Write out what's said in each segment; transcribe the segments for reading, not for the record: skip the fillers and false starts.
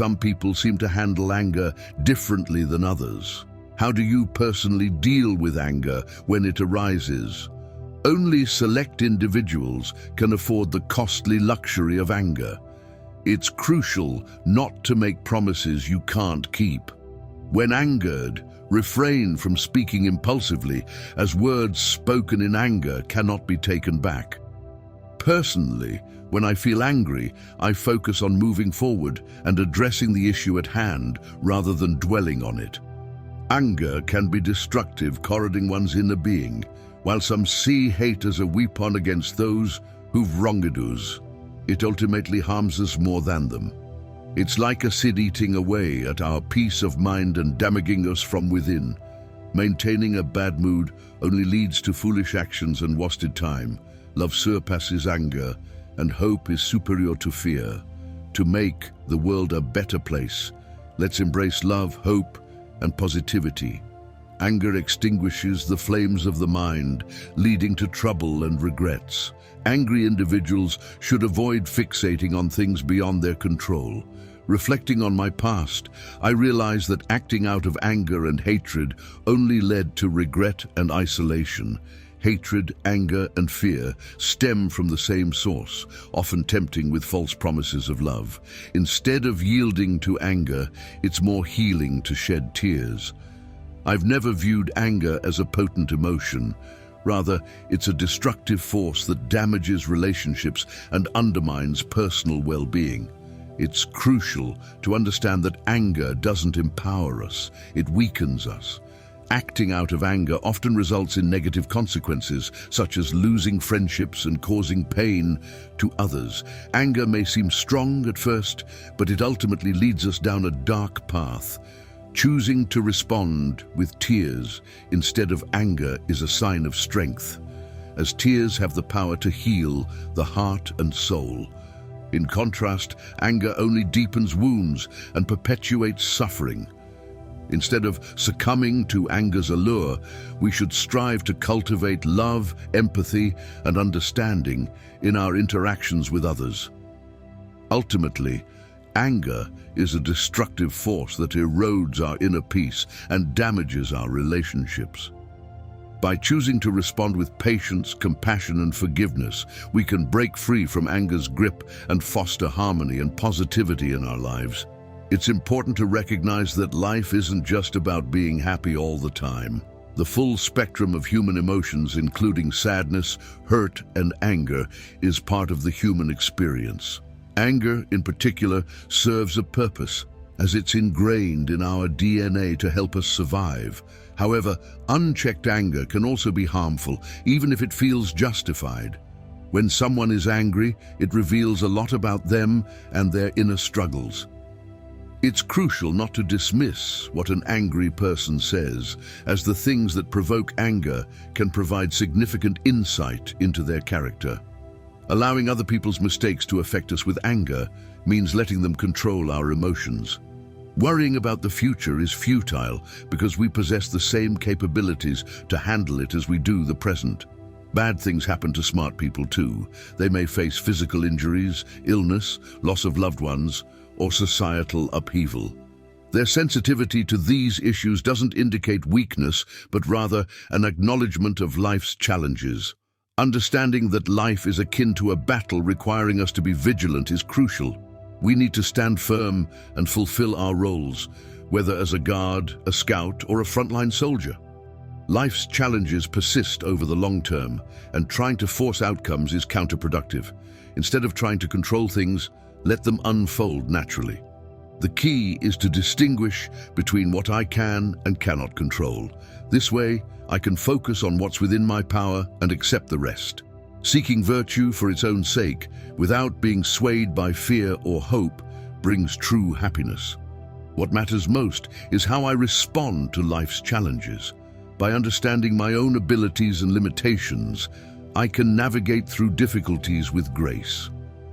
Some people seem to handle anger differently than others. How do you personally deal with anger when it arises? Only select individuals can afford the costly luxury of anger. It's crucial not to make promises you can't keep. When angered, refrain from speaking impulsively, as words spoken in anger cannot be taken back. Personally, when I feel angry, I focus on moving forward and addressing the issue at hand rather than dwelling on it. Anger can be destructive, corroding one's inner being, while some see hate as a weapon against those who've wronged us. It ultimately harms us more than them. It's like acid eating away at our peace of mind and damaging us from within. Maintaining a bad mood only leads to foolish actions and wasted time. Love surpasses anger, and hope is superior to fear. To make the world a better place, let's embrace love, hope, and positivity. Anger extinguishes the flames of the mind, leading to trouble and regrets. Angry individuals should avoid fixating on things beyond their control. Reflecting on my past, I realized that acting out of anger and hatred only led to regret and isolation. Hatred, anger, and fear stem from the same source, often tempting with false promises of love. Instead of yielding to anger, it's more healing to shed tears. I've never viewed anger as a potent emotion. Rather, it's a destructive force that damages relationships and undermines personal well-being. It's crucial to understand that anger doesn't empower us, it weakens us. Acting out of anger often results in negative consequences, such as losing friendships and causing pain to others. Anger may seem strong at first, but it ultimately leads us down a dark path. Choosing to respond with tears instead of anger is a sign of strength, as tears have the power to heal the heart and soul. In contrast, anger only deepens wounds and perpetuates suffering. Instead of succumbing to anger's allure, we should strive to cultivate love, empathy, and understanding in our interactions with others. Ultimately, anger is a destructive force that erodes our inner peace and damages our relationships. By choosing to respond with patience, compassion, and forgiveness, we can break free from anger's grip and foster harmony and positivity in our lives. It's important to recognize that life isn't just about being happy all the time. The full spectrum of human emotions, including sadness, hurt, and anger, is part of the human experience. Anger, in particular, serves a purpose, as it's ingrained in our DNA to help us survive. However, unchecked anger can also be harmful, even if it feels justified. When someone is angry, it reveals a lot about them and their inner struggles. It's crucial not to dismiss what an angry person says, as the things that provoke anger can provide significant insight into their character. Allowing other people's mistakes to affect us with anger means letting them control our emotions. Worrying about the future is futile because we possess the same capabilities to handle it as we do the present. Bad things happen to smart people too. They may face physical injuries, illness, loss of loved ones, or societal upheaval. Their sensitivity to these issues doesn't indicate weakness, but rather an acknowledgement of life's challenges. Understanding that life is akin to a battle requiring us to be vigilant is crucial. We need to stand firm and fulfill our roles, whether as a guard, a scout, or a frontline soldier. Life's challenges persist over the long term, and trying to force outcomes is counterproductive. Instead of trying to control things, let them unfold naturally. The key is to distinguish between what I can and cannot control. This way, I can focus on what's within my power and accept the rest. Seeking virtue for its own sake, without being swayed by fear or hope, brings true happiness. What matters most is how I respond to life's challenges. By understanding my own abilities and limitations, I can navigate through difficulties with grace.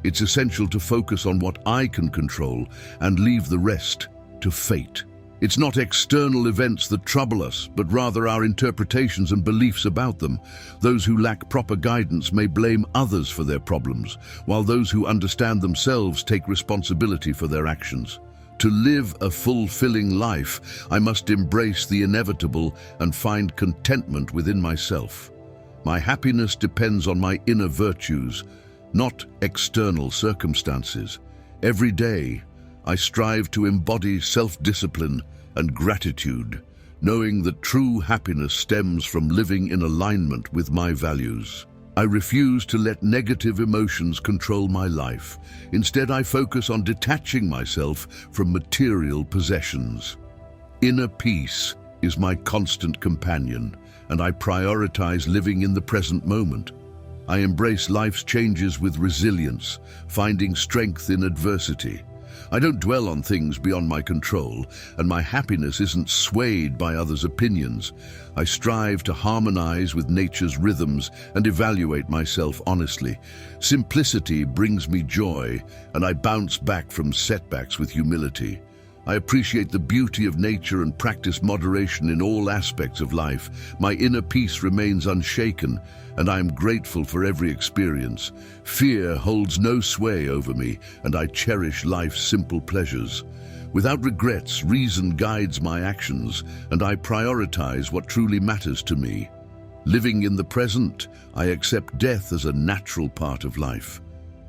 It's essential to focus on what I can control and leave the rest to fate. It's not external events that trouble us, but rather our interpretations and beliefs about them. Those who lack proper guidance may blame others for their problems, while those who understand themselves take responsibility for their actions. To live a fulfilling life, I must embrace the inevitable and find contentment within myself. My happiness depends on my inner virtues, not external circumstances. Every day, I strive to embody self-discipline and gratitude, knowing that true happiness stems from living in alignment with my values. I refuse to let negative emotions control my life. Instead, I focus on detaching myself from material possessions. Inner peace is my constant companion, and I prioritize living in the present moment. I embrace life's changes with resilience, finding strength in adversity. I don't dwell on things beyond my control, and my happiness isn't swayed by others' opinions. I strive to harmonize with nature's rhythms and evaluate myself honestly. Simplicity brings me joy, and I bounce back from setbacks with humility. I appreciate the beauty of nature and practice moderation in all aspects of life. My inner peace remains unshaken, and I am grateful for every experience. Fear holds no sway over me, and I cherish life's simple pleasures. Without regrets, reason guides my actions, and I prioritize what truly matters to me. Living in the present, I accept death as a natural part of life.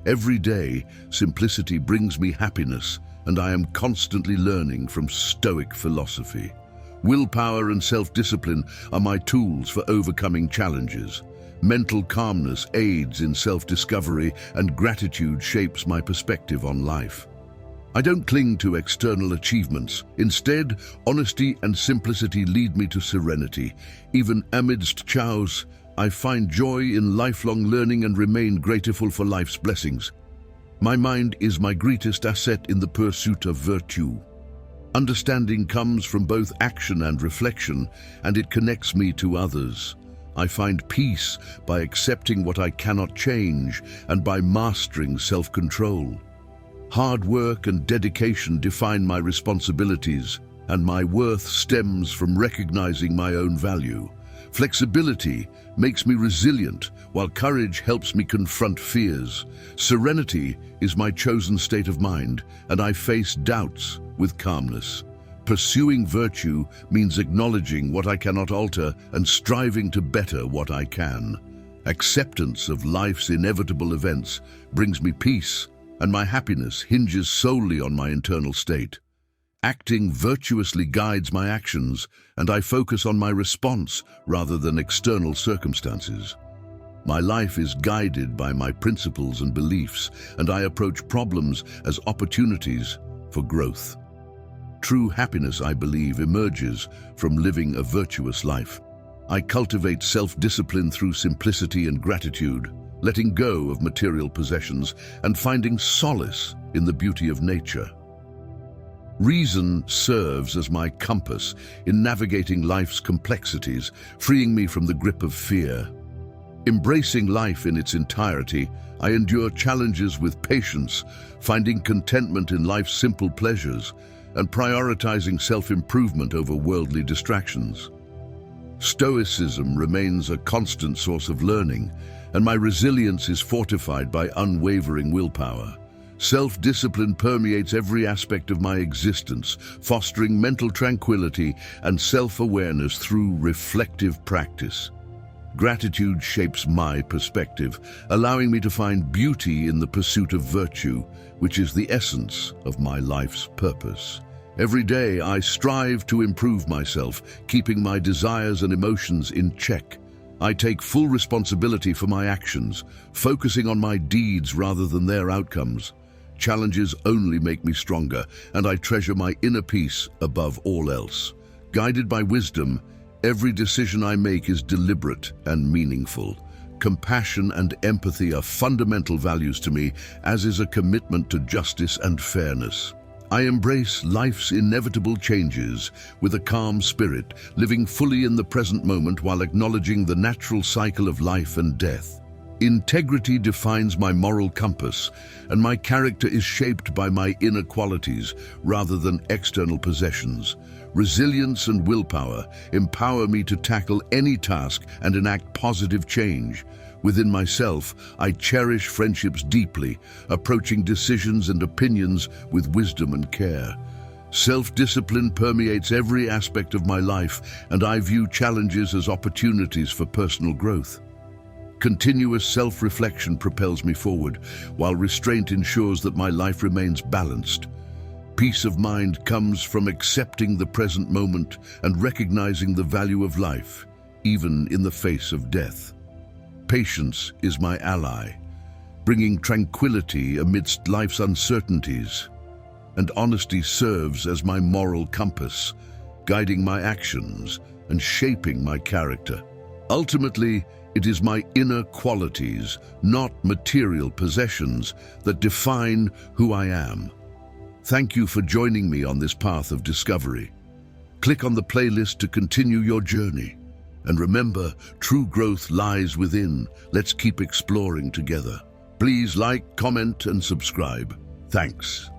Every day, simplicity brings me happiness, and I am constantly learning from Stoic philosophy. Willpower and self-discipline are my tools for overcoming challenges. Mental calmness aids in self-discovery, and gratitude shapes my perspective on life. I don't cling to external achievements. Instead, honesty and simplicity lead me to serenity. Even amidst chaos, I find joy in lifelong learning and remain grateful for life's blessings. My mind is my greatest asset in the pursuit of virtue. Understanding comes from both action and reflection, and it connects me to others. I find peace by accepting what I cannot change and by mastering self-control. Hard work and dedication define my responsibilities, and my worth stems from recognizing my own value. Flexibility makes me resilient, while courage helps me confront fears. Serenity is my chosen state of mind, and I face doubts with calmness. Pursuing virtue means acknowledging what I cannot alter and striving to better what I can. Acceptance of life's inevitable events brings me peace, and my happiness hinges solely on my internal state. Acting virtuously guides my actions, and I focus on my response rather than external circumstances. My life is guided by my principles and beliefs, and I approach problems as opportunities for growth. True happiness, I believe, emerges from living a virtuous life. I cultivate self-discipline through simplicity and gratitude, letting go of material possessions and finding solace in the beauty of nature. Reason serves as my compass in navigating life's complexities, freeing me from the grip of fear. Embracing life in its entirety, I endure challenges with patience, finding contentment in life's simple pleasures, and prioritizing self-improvement over worldly distractions. Stoicism remains a constant source of learning, and my resilience is fortified by unwavering willpower. Self-discipline permeates every aspect of my existence, fostering mental tranquility and self-awareness through reflective practice. Gratitude shapes my perspective, allowing me to find beauty in the pursuit of virtue, which is the essence of my life's purpose. Every day I strive to improve myself, keeping my desires and emotions in check. I take full responsibility for my actions, focusing on my deeds rather than their outcomes. Challenges only make me stronger, and I treasure my inner peace above all else. Guided by wisdom, every decision I make is deliberate and meaningful. Compassion and empathy are fundamental values to me, as is a commitment to justice and fairness. I embrace life's inevitable changes with a calm spirit, living fully in the present moment while acknowledging the natural cycle of life and death. Integrity defines my moral compass, and my character is shaped by my inner qualities rather than external possessions. Resilience and willpower empower me to tackle any task and enact positive change. Within myself, I cherish friendships deeply, approaching decisions and opinions with wisdom and care. Self-discipline permeates every aspect of my life, and I view challenges as opportunities for personal growth. Continuous self-reflection propels me forward, while restraint ensures that my life remains balanced. Peace of mind comes from accepting the present moment and recognizing the value of life, even in the face of death. Patience is my ally, bringing tranquility amidst life's uncertainties, and honesty serves as my moral compass, guiding my actions and shaping my character. Ultimately, it is my inner qualities, not material possessions, that define who I am. Thank you for joining me on this path of discovery. Click on the playlist to continue your journey. And remember, true growth lies within. Let's keep exploring together. Please like, comment, and subscribe. Thanks.